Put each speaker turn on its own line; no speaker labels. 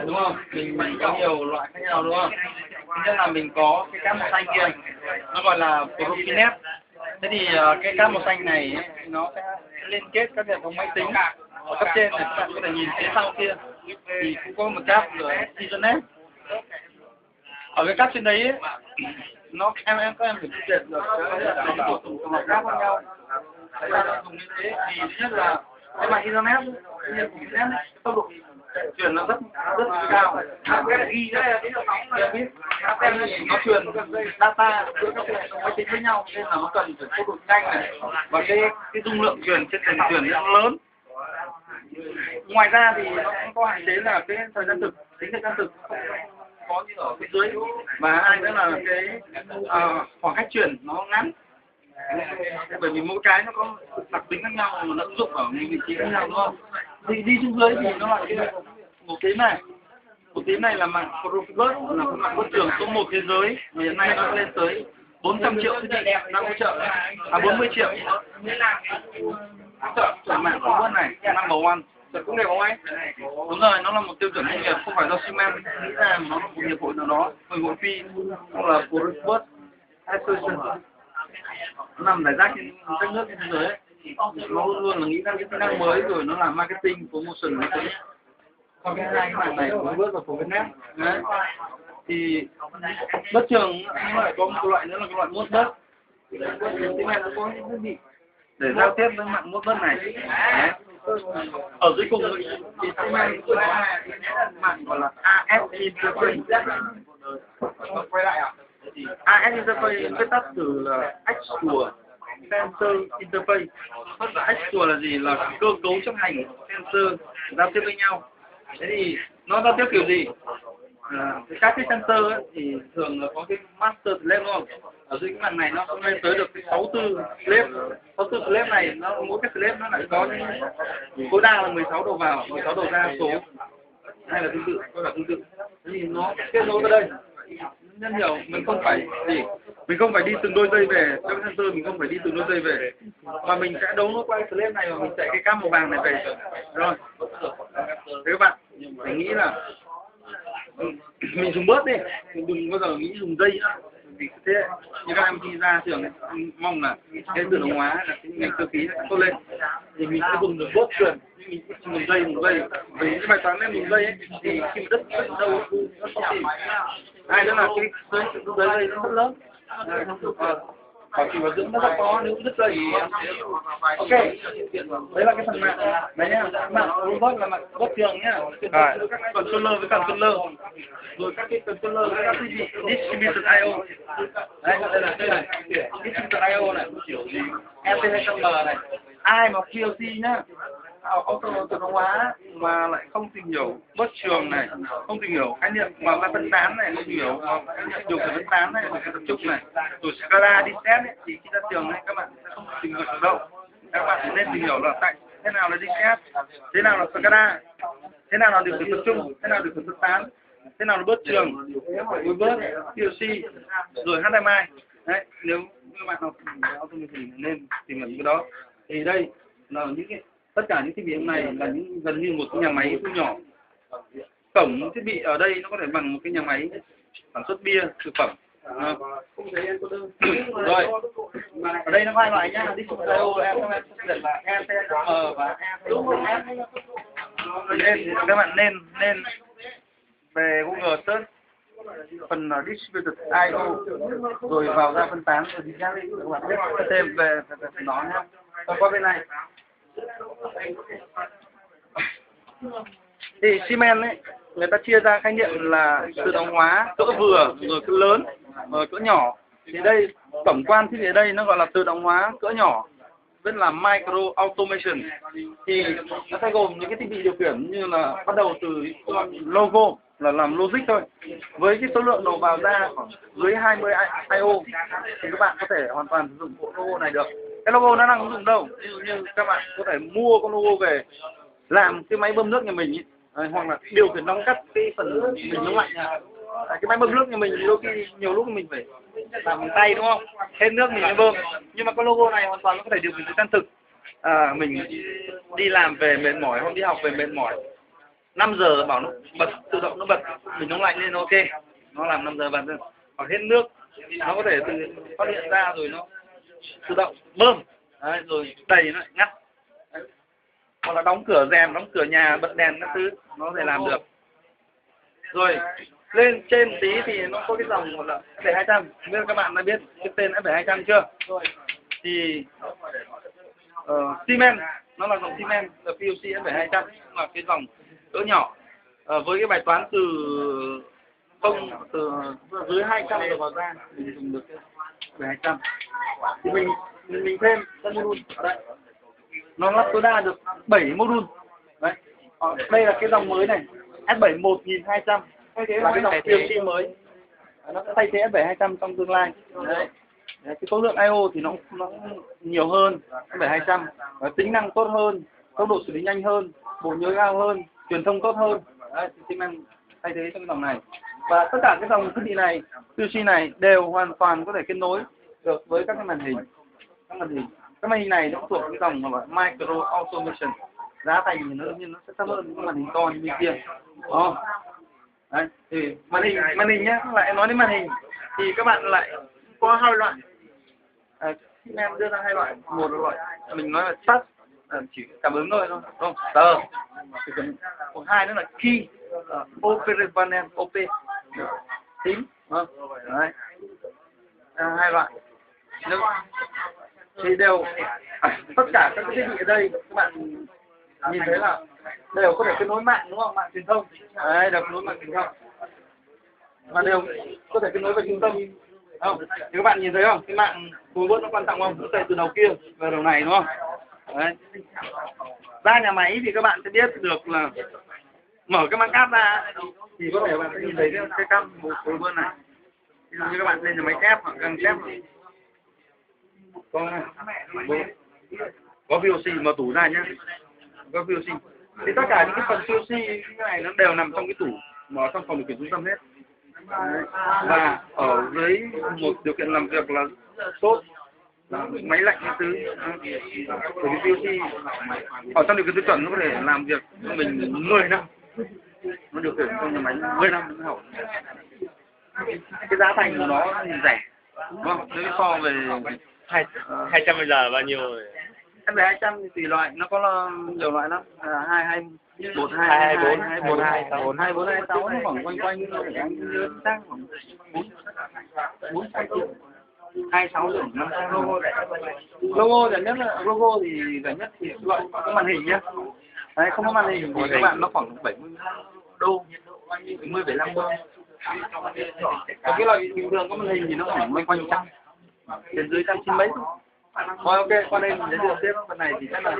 đúng không? Mình có nhiều loại khác nhau đúng không? Thứ nhất là mình có cái cáp màu xanh kia, nó gọi là Profinet. Thế thì cái cáp màu xanh này ấy, nó sẽ liên kết các hệ thống máy tính ở cấp trên này, các bạn có thể nhìn phía sau kia thì cũng có một cáp Ethernet. Ở cái cáp trên đấy ấy, nó các em phải phân biệt được cái của từng loại cáp khác nhau. Tại sao nó dùng như thế? Vì thứ nhất là cái mạng Ethernet, tốc độ truyền nó rất cao. Cái này ghi đấy là biết nó truyền data giữa các hệ thống máy tính với nhau, nên là nó cần phải tốc độ nhanh này, và cái dung lượng truyền trên thành truyền rất lớn. Ngoài ra thì nó cũng có hạn chế là cái thời gian thực, tính thời gian thực có như ở phía dưới, và hai nữa là cái khoảng cách truyền nó ngắn. Bởi vì mỗi cái nó có đặc tính khác nhau mà nó ứng dụng ở những vị trí khác nhau đúng không? Thì đi xuống dưới thì nó là cái một tím này. Một tím này là mạng Profibus, là mạng bot trường số 1 thế giới, và hiện nay nó lên tới 400 triệu thiết bị đang hỗ trợ, 40 triệu trợ mạng Profibus này, number one. Cũng đẹp không anh? Đúng rồi, nó là một tiêu chuẩn doanh nghiệp, không phải do Siemens nghĩ ra, mà nó là một hiệp hội nào đó, hội phi, hoặc là Profibus Association. Nó nằm rải rác trên các nước trên thế giới ấy. Nó luôn luôn là nghĩ ra những kỹ năng mới, rồi nó làm marketing, promotion cái thứ. Còn cái hai cái mạng này của Profibus và Profinet đấy, thì bất trường nó lại có một loại nữa là cái loại Modbus. Siemens nó có những thiết bị để giao tiếp với mạng Modbus này đấy. Ở dưới cùng thì Siemens có mạng gọi là AS Interface. AS Interface viết tắt từ là Actual Sensor Interface. Actual là gì? Là cơ cấu chấp hành sensor giao tiếp với nhau. Thế thì nó giao tiếp kiểu gì? Các cái sensor ấy, thì thường là có cái master slave đúng không? Ở dưới cái màn này nó lên tới được cái 64 slave. 64 slave này, mỗi cái slave nó lại có tối đa là 16 đầu vào, 16 đầu ra số. Hay là tương tự, có là tương tự. Thế thì nó kết nối vào đây. Rất nhiều, mình không phải gì, mình không phải đi từng đôi dây về, trong sensor mình không phải đi từng đôi dây về, và mình sẽ đấu nó qua cái slave này và mình chạy cái cáp màu vàng này về. Rồi, thế các bạn, mình nghĩ là mình dùng bớt đi, mình đừng bao giờ nghĩ dùng dây nữa. Vì thế như các em đi ra trường mong là cái tự động hóa là cái ngành cơ khí nó tốt lên, thì mình sẽ dùng được bớt truyền, mình dùng dây vì cái bài toán em dùng dây ấy, thì khi mà đất đâu nó không tìm. Hai nữa là cái dây nó rất lớn, bảo trì bảo dưỡng nó rất khó nếu đứt dây. Ok, đấy là cái phần mạng đấy nhá. Mạng robot là mạng bot trường nhá, các controller với controller, rồi các cái controller với các cái distributed I/O. Đây là distributed I/O này, MT200M này. Ai mà PLC nhá, auto tự động hóa mà lại không tìm hiểu bot trường này, không tìm hiểu khái niệm mà phân tán này, không tìm hiểu điều khiển phân tán này, tập trung này, rồi SCADA đi xét ấy, thì khi ra trường này các bạn sẽ không tìm hiểu được đâu. Các bạn nên tìm hiểu là tại thế nào là đi xét, thế nào là SCADA, thế nào là điều khiển tập trung, thế nào là điều khiển phân tán, thế nào là bot trường, bot PLC, rồi HMI. Đấy, nếu các bạn học automation nên tìm hiểu những cái đó. Thì đây là những cái tất cả những thiết bị hôm nay là những gần như một cái nhà máy thu nhỏ. Tổng thiết bị ở đây nó có thể bằng một cái nhà máy sản xuất bia thực phẩm. Rồi ở đây nó hai loại nhá, distributed I/O em là ECM và ECM. Nên các bạn nên về Google search phần distributed I/O rồi vào ra phân tán rồi đi ra đi, các bạn biết thêm về nó nhé. Còn qua bên này thì Siemens ấy, người ta chia ra khái niệm là tự động hóa cỡ vừa, rồi cỡ lớn, rồi cỡ nhỏ. Thì đây tổng quan thiết bị ở đây nó gọi là tự động hóa cỡ nhỏ, vẫn là micro automation. Thì nó sẽ gồm những cái thiết bị điều khiển như là bắt đầu từ logo là làm logic thôi, với cái số lượng đầu vào ra khoảng dưới 20 I/O thì các bạn có thể hoàn toàn sử dụng bộ logo này được. Cái logo nó đang ứng dụng đâu? Ví dụ như các bạn có thể mua con logo về làm cái máy bơm nước nhà mình ý, hoặc là điều khiển đong cắt cái phần mình nóng lạnh nhà. Cái máy bơm nước nhà mình đôi khi nhiều lúc mình phải làm bằng tay đúng không? Hết nước mình mới bơm. Nhưng mà con logo này hoàn toàn nó có thể điều khiển thời gian thực. Mình đi làm về mệt mỏi hoặc đi học về mệt mỏi, 5 giờ bảo nó bật, tự động nó bật, mình nóng lạnh lên ok, nó làm 5 giờ bật lên. Hoặc hết nước nó có thể tự phát hiện ra rồi nó tự động bơm. Đấy, rồi đầy nó lại ngắt. Đấy. Hoặc là đóng cửa rèm, đóng cửa nhà, bật đèn các thứ nó có thể làm được. Rồi lên trên tí thì nó có cái dòng gọi là F7-200, không biết các bạn đã biết cái tên F7-200 chưa? Thì Siemens, nó là dòng Siemens là PLC F7-200, là cái dòng cỡ nhỏ, với cái bài toán từ dưới 200 rồi vào ra mình dùng được cái F7-200. Thì mình thêm module đấy, nó lắp tối đa được 7 module đấy. Đây là cái dòng mới này, S7-1200 là cái dòng PLC mới, nó sẽ thay thế S7-200 trong tương lai. Đấy. Đấy, cái số lượng I/O thì nó nhiều hơn S7-200, tính năng tốt hơn, tốc độ xử lý nhanh hơn, bộ nhớ cao hơn, truyền thông tốt hơn. Đấy, Siemens thay thế trong cái dòng này. Và tất cả cái dòng thiết bị này, PLC này đều hoàn toàn có thể kết nối được với các cái màn hình. Các màn hình này nó thuộc cái dòng gọi là Micro Automation. Giá thành thì nó đương nhiên nó sẽ thấp hơn những màn hình to như bên kia. Đấy, thì màn hình nhé, lại nói đến màn hình thì các bạn lại có hai loại. Siemens đưa ra hai loại, một là loại mình nói là touch, chỉ cảm ứng thôi, không tờ. Còn hai nữa là key, operator panel, OP, tím. Đấy. Hai loại. Thì đều tất cả các thiết bị ở đây các bạn nhìn thấy là đều có thể kết nối mạng, đúng không? Mạng truyền thông. Đấy, đều kết nối mạng truyền thông. Và đều có thể kết nối với trung tâm. Không? Thì các bạn nhìn thấy không? Cái mạng cuối bước nó quan trọng không? Nó chạy từ đầu kia về đầu này, đúng không? Đấy. Ra nhà máy thì các bạn sẽ biết được là mở cái mạng cáp ra thì có thể bạn sẽ nhìn thấy cái cáp cuối bước này. Ví dụ như các bạn lên nhà máy thép hoặc gang thép có VOC, mở tủ ra nhé, có VOC. Thì tất cả những cái phần VOC như này nó đều nằm trong cái tủ mà trong phòng điều khiển trung tâm hết. Đấy. Và ở dưới một điều kiện làm việc là tốt, máy lạnh những thứ, bởi vì VOC ở trong điều kiện tiêu chuẩn nó có thể làm việc cho mình 10 năm, nó điều khiển trong nhà máy 10 năm nó hỏng. Cái giá thành của nó thì rẻ, đúng không? Nếu so về
200 bây giờ bao nhiêu rồi?
F7-200 thì tùy loại, nó có nhiều loại lắm, 1, 2, 2, 4, 2, 6, 2, 4, 2, 6, nó khoảng quanh khoảng 4 triệu, 26 triệu, 500 logo. Logo rẻ nhất là logo thì rẻ nhất thì loại có màn hình nhá. Đấy, không có màn hình thì các bạn nó khoảng 70 đô, 70-75 đô. Còn cái loại bình thường có màn hình thì nó khoảng quanh trăm, trên dưới 190 mấy thôi. Rồi ok, qua đây mình giới thiệu tiếp phần này thì chắc là